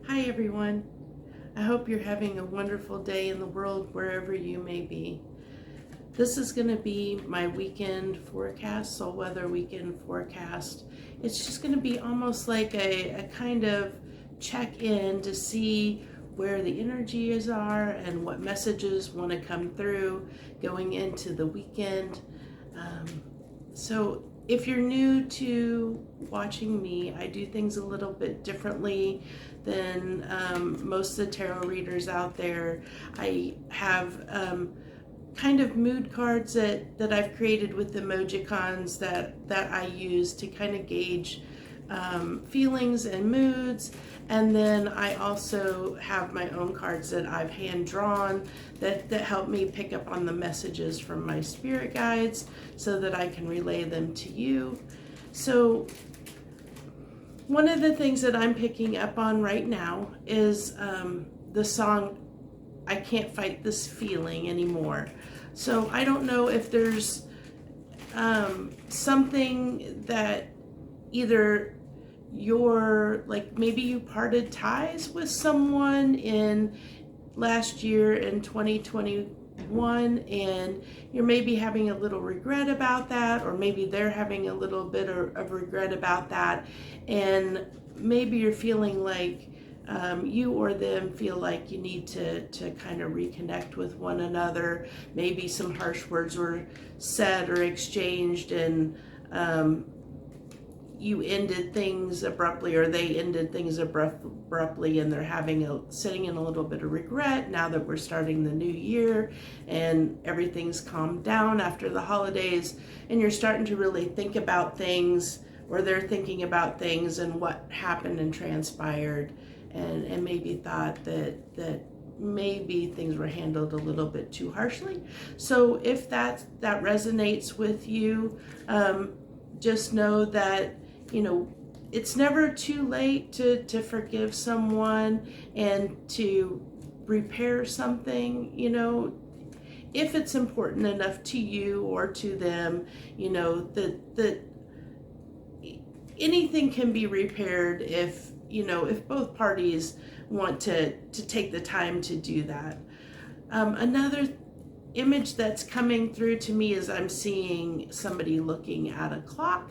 Hi everyone. I hope you're having a wonderful day in the world wherever you may be. This is going to be my weekend forecast, so weather weekend forecast. It's just going to be almost like a kind of check-in to see where the energies are and what messages want to come through going into the weekend. So if you're new to watching me, I do things a little bit differently than most of the tarot readers out there. I have kind of mood cards that I've created with emojicons that I use to kind of gauge feelings and moods. And then I also have my own cards that I've hand drawn that help me pick up on the messages from my spirit guides so that I can relay them to you. So one of the things that I'm picking up on right now is the song I Can't Fight This Feeling Anymore. So I don't know if there's something that either maybe you parted ties with someone in last year in 2021 and you're maybe having a little regret about that, or maybe they're having a little bit of regret about that, and maybe you're feeling like you or them feel like you need to kind of reconnect with one another. Maybe some harsh words were said or exchanged, and you ended things abruptly, or they ended things abruptly, and they're sitting in a little bit of regret now that we're starting the new year and everything's calmed down after the holidays, and you're starting to really think about things, or they're thinking about things and what happened and transpired, and maybe thought that maybe things were handled a little bit too harshly. So if that resonates with you, just know that it's never too late to forgive someone and to repair something, if it's important enough to you or to them, that anything can be repaired if both parties want to take the time to do that. Another image that's coming through to me is I'm seeing somebody looking at a clock,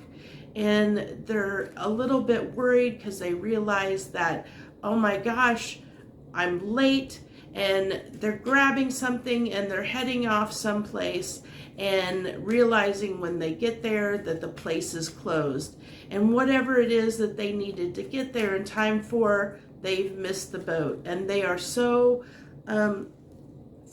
and they're a little bit worried because they realize that, oh my gosh, I'm late, and they're grabbing something and they're heading off someplace and realizing when they get there that the place is closed, and whatever it is that they needed to get there in time for, they've missed the boat, and they are so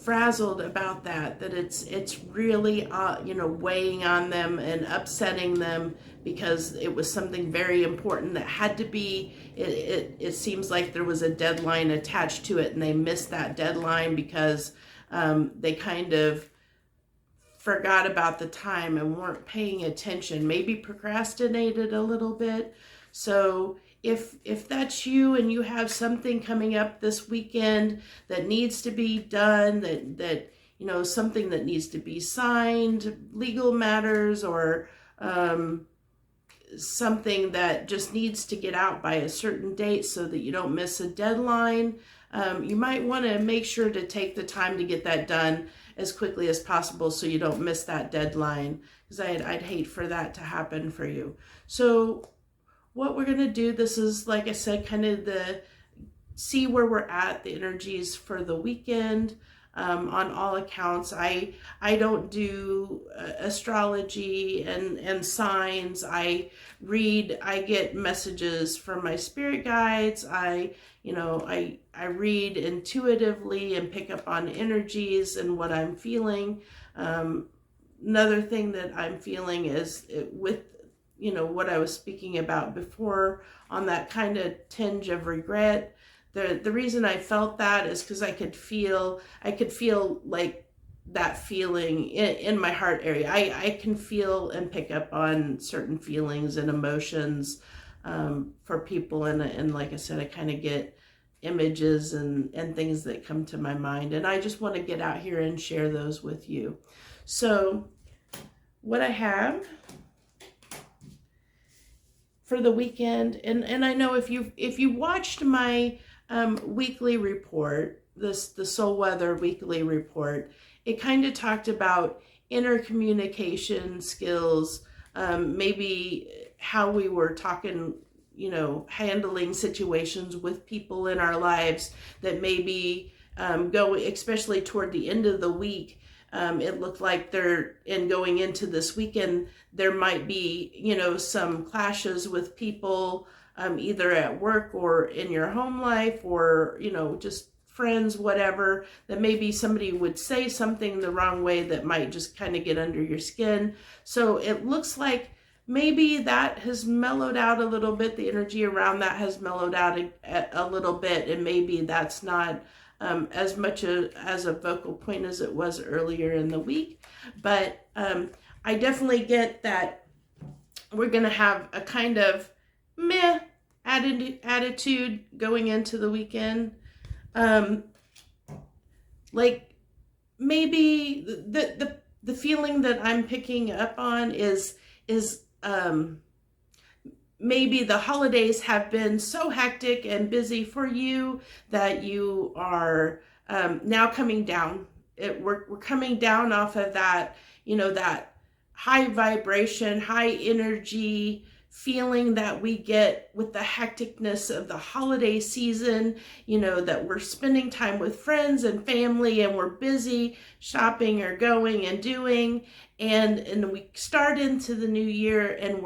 frazzled about that it's really weighing on them and upsetting them, because it was something very important that had to be, it seems like there was a deadline attached to it, and they missed that deadline because they kind of forgot about the time and weren't paying attention, maybe procrastinated a little bit. So if that's you and you have something coming up this weekend that needs to be done, that something that needs to be signed, legal matters, or something that just needs to get out by a certain date so that you don't miss a deadline, you might want to make sure to take the time to get that done as quickly as possible so you don't miss that deadline, because I'd hate for that to happen for you. So what we're going to do, this is, like I said, kind of see where we're at, the energies for the weekend. On all accounts, I don't do astrology and signs. I get messages from my spirit guides. I read intuitively and pick up on energies and what I'm feeling. Another thing that I'm feeling is with what I was speaking about before, on that kind of tinge of regret. The reason I felt that is because I could feel like that feeling in my heart area. I can feel and pick up on certain feelings and emotions for people, and like I said, I kind of get images and things that come to my mind, and I just want to get out here and share those with you. So what I have for the weekend, and I know if you watched my weekly report, the Soul Weather weekly report, it kind of talked about inner communication skills, maybe how we were talking, handling situations with people in our lives that maybe go, especially toward the end of the week. It looked like going into this weekend, there might be, some clashes with people, either at work or in your home life, or, just friends, whatever, that maybe somebody would say something the wrong way that might just kind of get under your skin. So it looks like maybe that has mellowed out a little bit. The energy around that has mellowed out a little bit, and maybe that's not as much as a focal point as it was earlier in the week. But I definitely get that we're going to have a kind of meh attitude going into the weekend. Like maybe the feeling that I'm picking up on is maybe the holidays have been so hectic and busy for you that you are now coming down. We're coming down off of that, that high vibration, high energy feeling that we get with the hecticness of the holiday season, that we're spending time with friends and family, and we're busy shopping or going and doing. And we start into the new year, and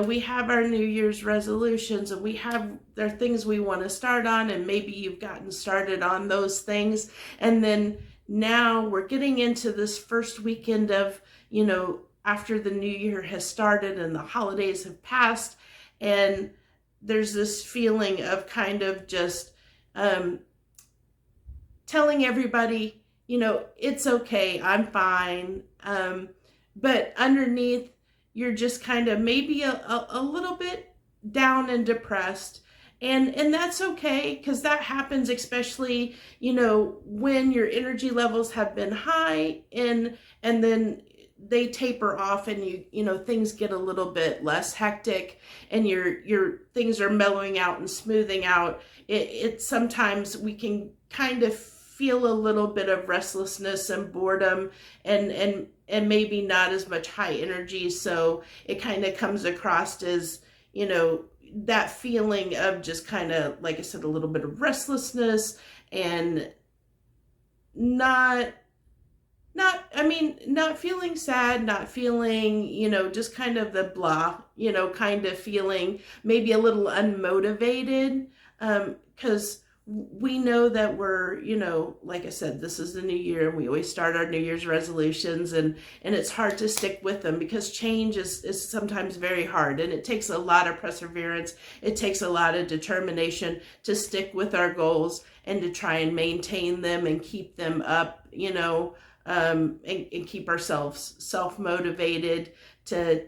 we have our New Year's resolutions, and there are things we want to start on, and maybe you've gotten started on those things. And then now we're getting into this first weekend of, after the new year has started and the holidays have passed, and there's this feeling of kind of just telling everybody, it's okay, I'm fine. But underneath, you're just kind of maybe a little bit down and depressed. And that's okay, because that happens, especially, when your energy levels have been high and then they taper off, and things get a little bit less hectic, and your things are mellowing out and smoothing out. It sometimes we can kind of feel a little bit of restlessness and boredom, and maybe not as much high energy. So it kind of comes across as, that feeling of just kind of, like I said, a little bit of restlessness, and not feeling sad, not feeling, just kind of the blah, kind of feeling maybe a little unmotivated, because we know that we're, like I said, this is the new year, and we always start our New Year's resolutions, and it's hard to stick with them, because change is sometimes very hard, and it takes a lot of perseverance. It takes a lot of determination to stick with our goals and to try and maintain them and keep them up, and keep ourselves self-motivated to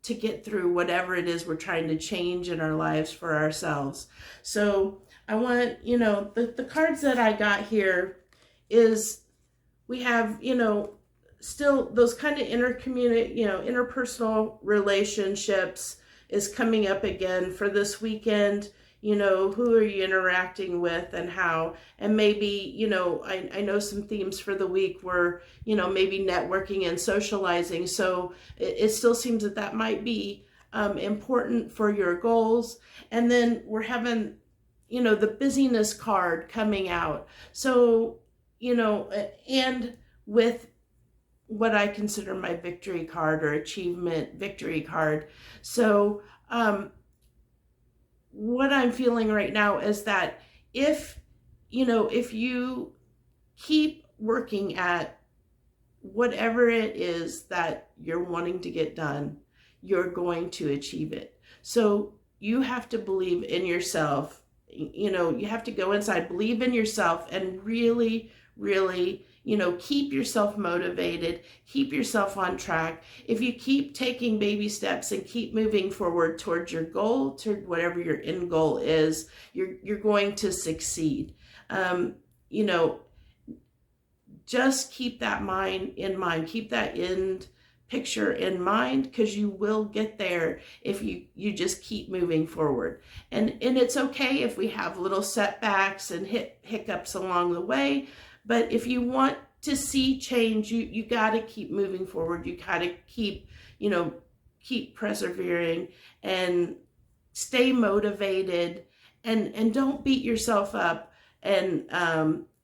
get through whatever it is we're trying to change in our lives for ourselves. So I want, the cards that I got here is, we have, still those kind of interpersonal relationships is coming up again for this weekend. Who are you interacting with, and how, and maybe, I know some themes for the week were, maybe networking and socializing. So it still seems that might be important for your goals. And then we're having, the busyness card coming out. So, and with what I consider my victory card, or achievement victory card. So, what I'm feeling right now is that if you keep working at whatever it is that you're wanting to get done, you're going to achieve it. So you have to believe in yourself. You have to go inside, believe in yourself, and really, really, keep yourself motivated, keep yourself on track. If you keep taking baby steps and keep moving forward towards your goal, to whatever your end goal is, you're going to succeed. Just keep that in mind, keep that end picture in mind, because you will get there if you just keep moving forward. And it's okay if we have little setbacks and hiccups along the way, but if you want to see change, you got to keep moving forward. You got to keep, keep persevering and stay motivated, and don't beat yourself up. And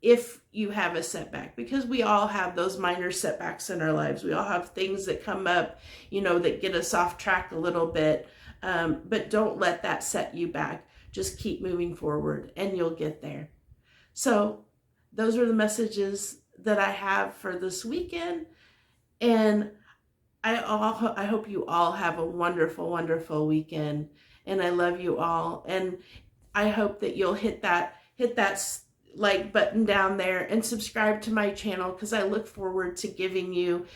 if you have a setback, because we all have those minor setbacks in our lives. We all have things that come up, that get us off track a little bit. But don't let that set you back. Just keep moving forward and you'll get there. So those are the messages that I have for this weekend. And I hope you all have a wonderful, wonderful weekend. And I love you all. And I hope that you'll hit that like button down there and subscribe to my channel, because I look forward to giving you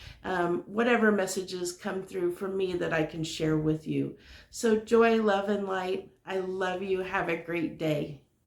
whatever messages come through from me that I can share with you. So joy, love, and light. I love you. Have a great day.